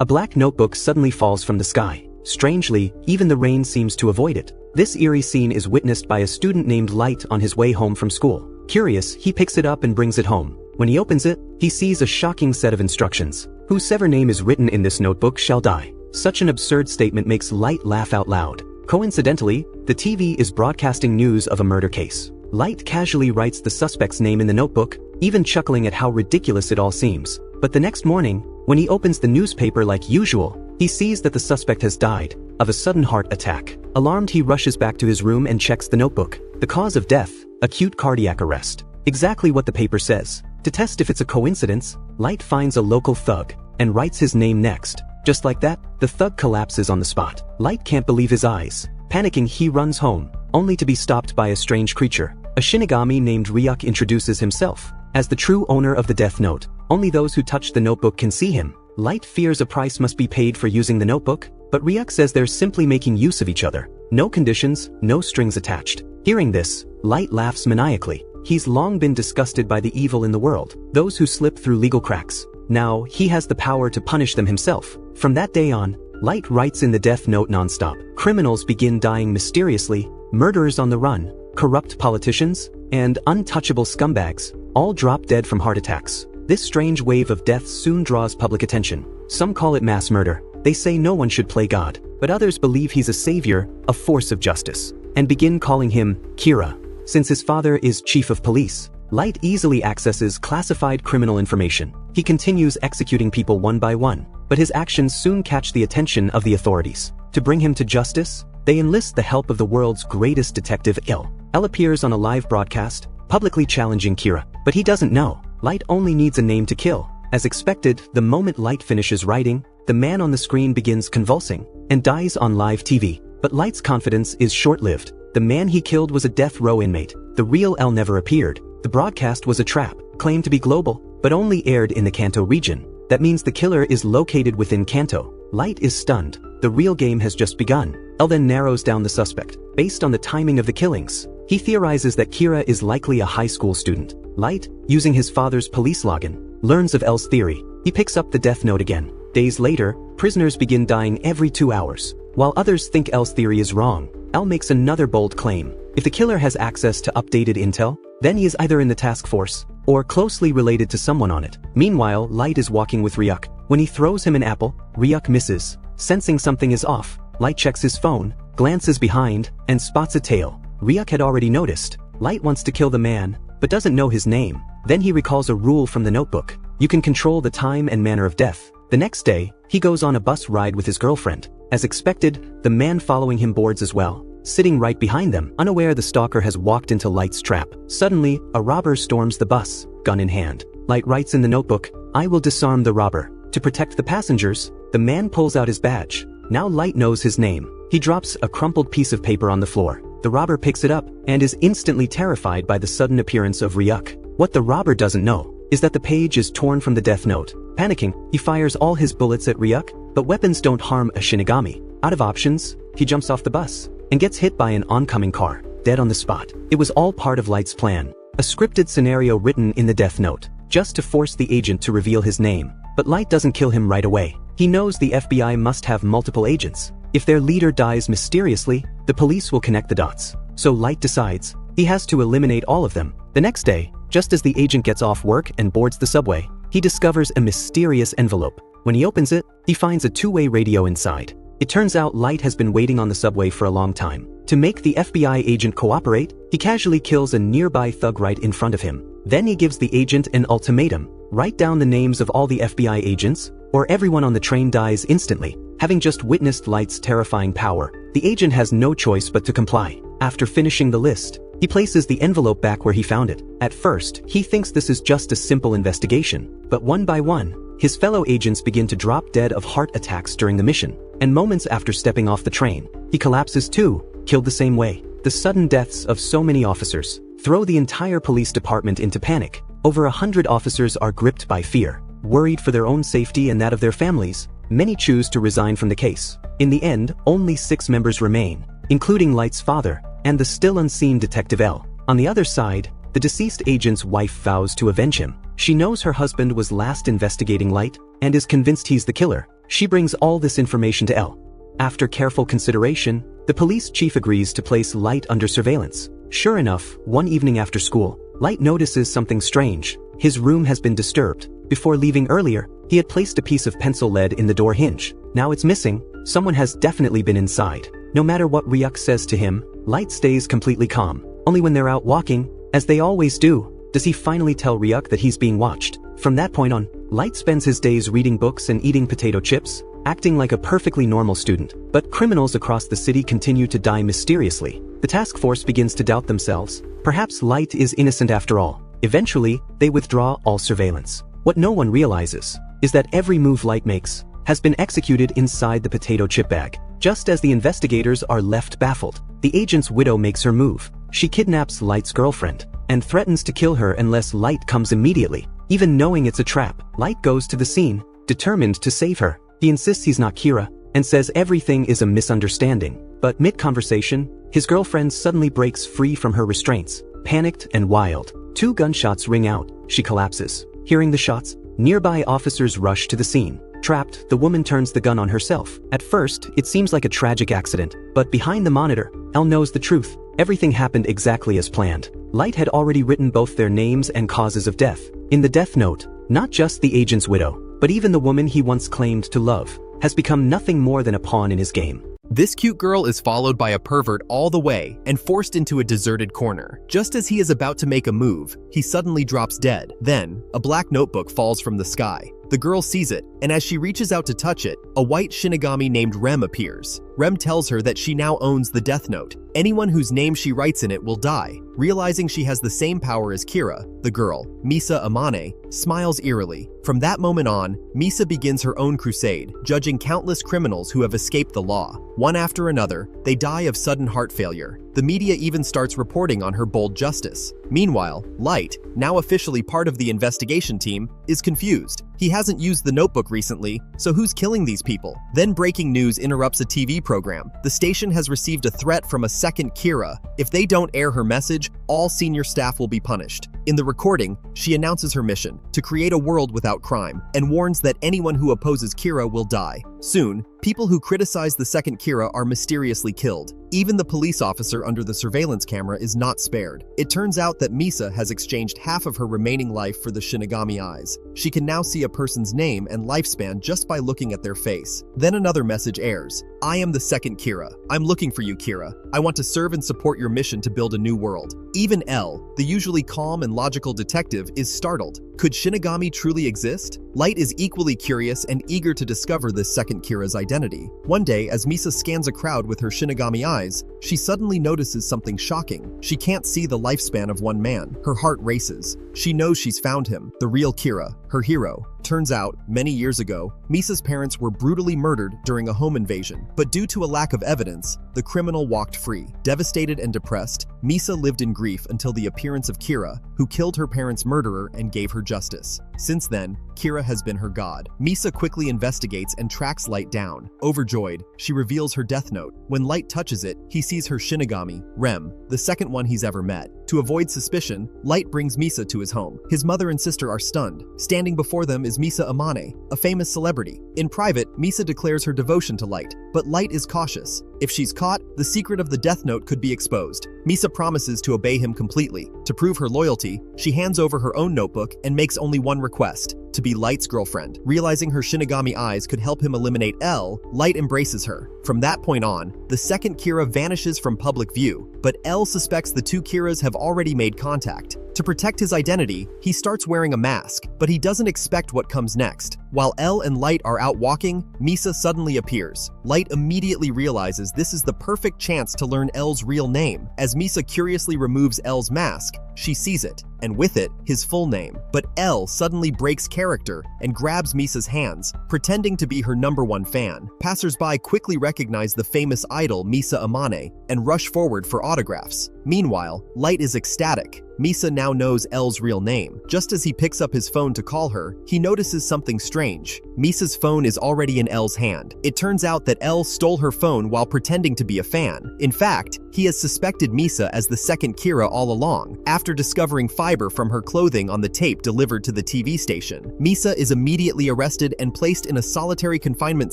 a black notebook suddenly falls from the sky. Strangely, even the rain seems to avoid it. This eerie scene is witnessed by a student named Light on his way home from school. Curious, he picks it up and brings it home. When he opens it, he sees a shocking set of instructions. Whosoever name is written in this notebook shall die. Such an absurd statement makes Light laugh out loud. Coincidentally, the TV is broadcasting news of a murder case. Light casually writes the suspect's name in the notebook, even chuckling at how ridiculous it all seems. But the next morning, when he opens the newspaper like usual, he sees that the suspect has died of a sudden heart attack. Alarmed, he rushes back to his room and checks the notebook. The cause of death: acute cardiac arrest. Exactly what the paper says. To test if it's a coincidence, Light finds a local thug and writes his name next. Just like that, the thug collapses on the spot. Light can't believe his eyes. Panicking, he runs home, only to be stopped by a strange creature. A Shinigami named Ryuk introduces himself as the true owner of the Death Note. Only those who touch the notebook can see him. Light fears a price must be paid for using the notebook, but Ryuk says they're simply making use of each other. No conditions, no strings attached. Hearing this, Light laughs maniacally. He's long been disgusted by the evil in the world, those who slip through legal cracks. Now, he has the power to punish them himself. From that day on, Light writes in the Death Note nonstop. Criminals begin dying mysteriously, murderers on the run, corrupt politicians, and untouchable scumbags all drop dead from heart attacks. This strange wave of death soon draws public attention. Some call it mass murder. They say no one should play God, but others believe he's a savior, a force of justice, and begin calling him Kira. Since his father is chief of police, Light easily accesses classified criminal information. He continues executing people one by one, but his actions soon catch the attention of the authorities. To bring him to justice, they enlist the help of the world's greatest detective, L. L appears on a live broadcast, publicly challenging Kira, but he doesn't know. Light only needs a name to kill. As expected, the moment Light finishes writing, the man on the screen begins convulsing and dies on live TV. But Light's confidence is short-lived. The man he killed was a death row inmate. The real L never appeared. The broadcast was a trap, claimed to be global, but only aired in the Kanto region. That means the killer is located within Kanto. Light is stunned. The real game has just begun. L then narrows down the suspect. Based on the timing of the killings, he theorizes that Kira is likely a high school student. Light, using his father's police login, learns of L's theory. He picks up the Death Note again. Days later, prisoners begin dying every 2 hours. While others think L's theory is wrong, L makes another bold claim. If the killer has access to updated intel, then he is either in the task force or closely related to someone on it. Meanwhile, Light is walking with Ryuk. When he throws him an apple, Ryuk misses. Sensing something is off, Light checks his phone, glances behind, and spots a tail. Ryuk had already noticed. Light wants to kill the man, but doesn't know his name. Then he recalls a rule from the notebook. You can control the time and manner of death. The next day, he goes on a bus ride with his girlfriend. As expected, the man following him boards as well, sitting right behind them. Unaware the stalker has walked into Light's trap. Suddenly, a robber storms the bus, gun in hand. Light writes in the notebook, "I will disarm the robber." To protect the passengers, the man pulls out his badge. Now Light knows his name. He drops a crumpled piece of paper on the floor. The robber picks it up and is instantly terrified by the sudden appearance of Ryuk. What the robber doesn't know is that the page is torn from the Death Note. Panicking, he fires all his bullets at Ryuk, but weapons don't harm a Shinigami. Out of options, he jumps off the bus and gets hit by an oncoming car, dead on the spot. It was all part of Light's plan, a scripted scenario written in the Death Note, just to force the agent to reveal his name. But Light doesn't kill him right away. He knows the FBI must have multiple agents. If their leader dies mysteriously, the police will connect the dots. So Light decides he has to eliminate all of them. The next day, just as the agent gets off work and boards the subway, he discovers a mysterious envelope. When he opens it, he finds a two-way radio inside. It turns out Light has been waiting on the subway for a long time. To make the FBI agent cooperate, he casually kills a nearby thug right in front of him. Then he gives the agent an ultimatum: write down the names of all the FBI agents, or everyone on the train dies instantly. Having just witnessed Light's terrifying power, the agent has no choice but to comply. After finishing the list, he places the envelope back where he found it. At first, he thinks this is just a simple investigation, but one by one, his fellow agents begin to drop dead of heart attacks during the mission, and moments after stepping off the train, he collapses too, killed the same way. The sudden deaths of so many officers throw the entire police department into panic. Over 100 officers are gripped by fear. Worried for their own safety and that of their families, many choose to resign from the case. In the end, only 6 members remain, including Light's father and the still unseen Detective L. On the other side, the deceased agent's wife vows to avenge him. She knows her husband was last investigating Light and is convinced he's the killer. She brings all this information to Elle. After careful consideration, the police chief agrees to place Light under surveillance. Sure enough, one evening after school, Light notices something strange. His room has been disturbed. Before leaving earlier, he had placed a piece of pencil lead in the door hinge. Now it's missing. Someone has definitely been inside. No matter what Ryuk says to him, Light stays completely calm. Only when they're out walking, as they always do, does he finally tell Ryuk that he's being watched. From that point on, Light spends his days reading books and eating potato chips, acting like a perfectly normal student. But criminals across the city continue to die mysteriously. The task force begins to doubt themselves. Perhaps Light is innocent after all. Eventually, they withdraw all surveillance. What no one realizes is that every move Light makes has been executed inside the potato chip bag. Just as the investigators are left baffled, the agent's widow makes her move. She kidnaps Light's girlfriend and threatens to kill her unless Light comes immediately. Even knowing it's a trap, Light goes to the scene, determined to save her. He insists he's not Kira and says everything is a misunderstanding. But mid-conversation, his girlfriend suddenly breaks free from her restraints. Panicked and wild, 2 gunshots ring out. She collapses. Hearing the shots, nearby officers rush to the scene. Trapped, the woman turns the gun on herself. At first, it seems like a tragic accident, but behind the monitor, Elle knows the truth. Everything happened exactly as planned. Light had already written both their names and causes of death. In the death note, not just the agent's widow, but even the woman he once claimed to love, has become nothing more than a pawn in his game. This cute girl is followed by a pervert all the way and forced into a deserted corner. Just as he is about to make a move, he suddenly drops dead. Then, a black notebook falls from the sky. The girl sees it, and as she reaches out to touch it, a white Shinigami named Rem appears. Rem tells her that she now owns the Death Note. Anyone whose name she writes in it will die. Realizing she has the same power as Kira, the girl, Misa Amane, smiles eerily. From that moment on, Misa begins her own crusade, judging countless criminals who have escaped the law. One after another, they die of sudden heart failure. The media even starts reporting on her bold justice. Meanwhile, Light, now officially part of the investigation team, is confused. He hasn't used the notebook recently, so who's killing these people? Then breaking news interrupts a TV program. The station has received a threat from a second Kira. If they don't air her message, all senior staff will be punished. In the recording, she announces her mission, to create a world without crime, and warns that anyone who opposes Kira will die. Soon, people who criticize the second Kira are mysteriously killed. Even the police officer under the surveillance camera is not spared. It turns out that Misa has exchanged half of her remaining life for the Shinigami eyes. She can now see a person's name and lifespan just by looking at their face. Then another message airs. I am the second Kira. I'm looking for you, Kira. I want to serve and support your mission to build a new world. Even Elle, the usually calm and logical detective, is startled. Could Shinigami truly exist? Light is equally curious and eager to discover this second Kira's identity. One day, as Misa scans a crowd with her Shinigami eyes, she suddenly notices something shocking. She can't see the lifespan of one man. Her heart races. She knows she's found him, the real Kira, her hero. Turns out, many years ago, Misa's parents were brutally murdered during a home invasion. But due to a lack of evidence, the criminal walked free. Devastated and depressed, Misa lived in grief until the appearance of Kira, who killed her parents' murderer and gave her justice. Since then, Kira has been her god. Misa quickly investigates and tracks Light down. Overjoyed, she reveals her death note. When Light touches it, he sees her Shinigami, Rem, the second one he's ever met. To avoid suspicion, Light brings Misa to his home. His mother and sister are stunned. Standing before them is Misa Amane, a famous celebrity. In private, Misa declares her devotion to Light, but Light is cautious. If she's caught, the secret of the Death Note could be exposed. Misa promises to obey him completely. To prove her loyalty, she hands over her own notebook and makes only one request: to be Light's girlfriend. Realizing her Shinigami eyes could help him eliminate Elle, Light embraces her. From that point on, the second Kira vanishes from public view, but Elle suspects the two Kiras have already made contact. To protect his identity, he starts wearing a mask, but he doesn't expect what comes next. While Elle and Light are out walking, Misa suddenly appears. Light immediately realizes this is the perfect chance to learn Elle's real name. As Misa curiously removes Elle's mask, she sees it, and with it, his full name. But Elle suddenly breaks character and grabs Misa's hands, pretending to be her #1 fan. Passers-by quickly recognize the famous idol Misa Amane and rush forward for autographs. Meanwhile, Light is ecstatic. Misa now knows Elle's real name. Just as he picks up his phone to call her, he notices something strange. Misa's phone is already in Elle's hand. It turns out that Elle stole her phone while pretending to be a fan. In fact, he has suspected Misa as the second Kira all along, after discovering fiber from her clothing on the tape delivered to the TV station. Misa is immediately arrested and placed in a solitary confinement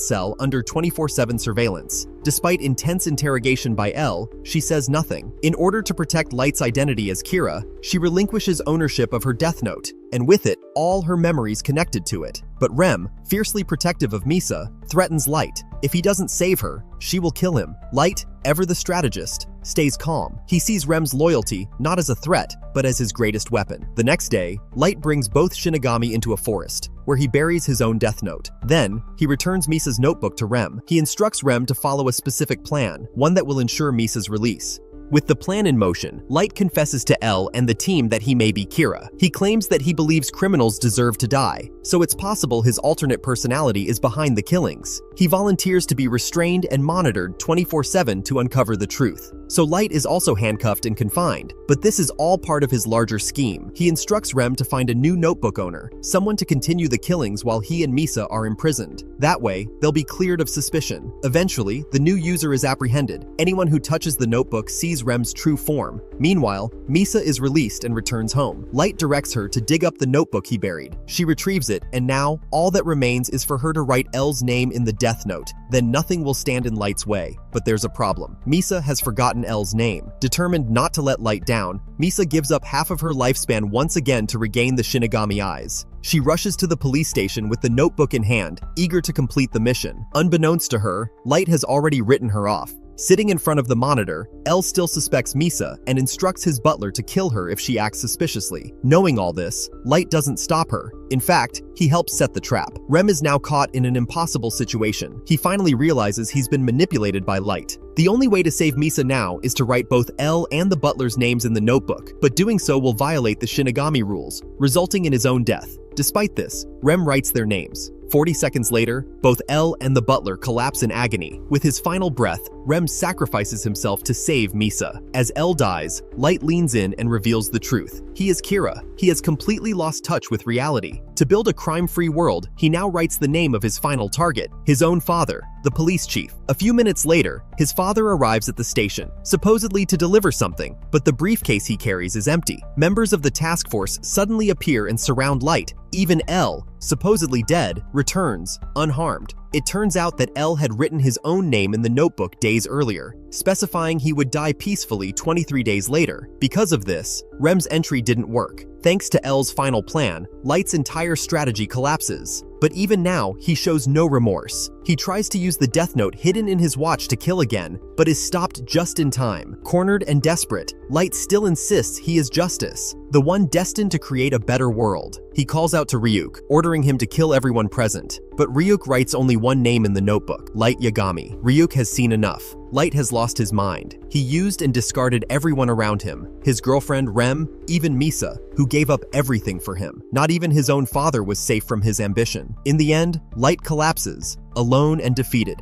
cell under 24/7 surveillance. Despite intense interrogation by Elle, she says nothing. In order to protect Light's identity as Kira, she relinquishes ownership of her Death Note, and with it, all her memories connected to it. But Rem, fiercely protective of Misa, threatens Light. If he doesn't save her, she will kill him. Light, ever the strategist, stays calm. He sees Rem's loyalty not as a threat, but as his greatest weapon. The next day, Light brings both Shinigami into a forest, where he buries his own Death Note. Then, he returns Misa's notebook to Rem. He instructs Rem to follow a specific plan, one that will ensure Misa's release. With the plan in motion, Light confesses to Elle and the team that he may be Kira. He claims that he believes criminals deserve to die, so it's possible his alternate personality is behind the killings. He volunteers to be restrained and monitored 24/7 to uncover the truth. So Light is also handcuffed and confined, but this is all part of his larger scheme. He instructs Rem to find a new notebook owner, someone to continue the killings while he and Misa are imprisoned. That way, they'll be cleared of suspicion. Eventually, the new user is apprehended. Anyone who touches the notebook sees Rem's true form. Meanwhile, Misa is released and returns home. Light directs her to dig up the notebook he buried. She retrieves it, and now, all that remains is for her to write Elle's name in the Death Note. Then nothing will stand in Light's way. But there's a problem. Misa has forgotten Elle's name. Determined not to let Light down, Misa gives up half of her lifespan once again to regain the Shinigami eyes. She rushes to the police station with the notebook in hand, eager to complete the mission. Unbeknownst to her, Light has already written her off. Sitting in front of the monitor, Elle still suspects Misa and instructs his butler to kill her if she acts suspiciously. Knowing all this, Light doesn't stop her. In fact, he helps set the trap. Rem is now caught in an impossible situation. He finally realizes he's been manipulated by Light. The only way to save Misa now is to write both Elle and the butler's names in the notebook, but doing so will violate the Shinigami rules, resulting in his own death. Despite this, Rem writes their names. 40 seconds later, both Elle and the butler collapse in agony. With his final breath, Rem sacrifices himself to save Misa. As Elle dies, Light leans in and reveals the truth. He is Kira. He has completely lost touch with reality. To build a crime-free world, he now writes the name of his final target, his own father, the police chief. A few minutes later, his father arrives at the station, supposedly to deliver something, but the briefcase he carries is empty. Members of the task force suddenly appear and surround Light. Even Elle, supposedly dead, returns, unharmed. It turns out that Elle had written his own name in the notebook days earlier, specifying he would die peacefully 23 days later. Because of this, Rem's entry didn't work. Thanks to Elle's final plan, Light's entire strategy collapses. But even now, he shows no remorse. He tries to use the Death Note hidden in his watch to kill again, but is stopped just in time. Cornered and desperate, Light still insists he is justice, the one destined to create a better world. He calls out to Ryuk, ordering him to kill everyone present. But Ryuk writes only one name in the notebook, Light Yagami. Ryuk has seen enough. Light has lost his mind. He used and discarded everyone around him. His girlfriend, Rem, even Misa, who gave up everything for him. Not even his own father was safe from his ambition. In the end, Light collapses, alone and defeated.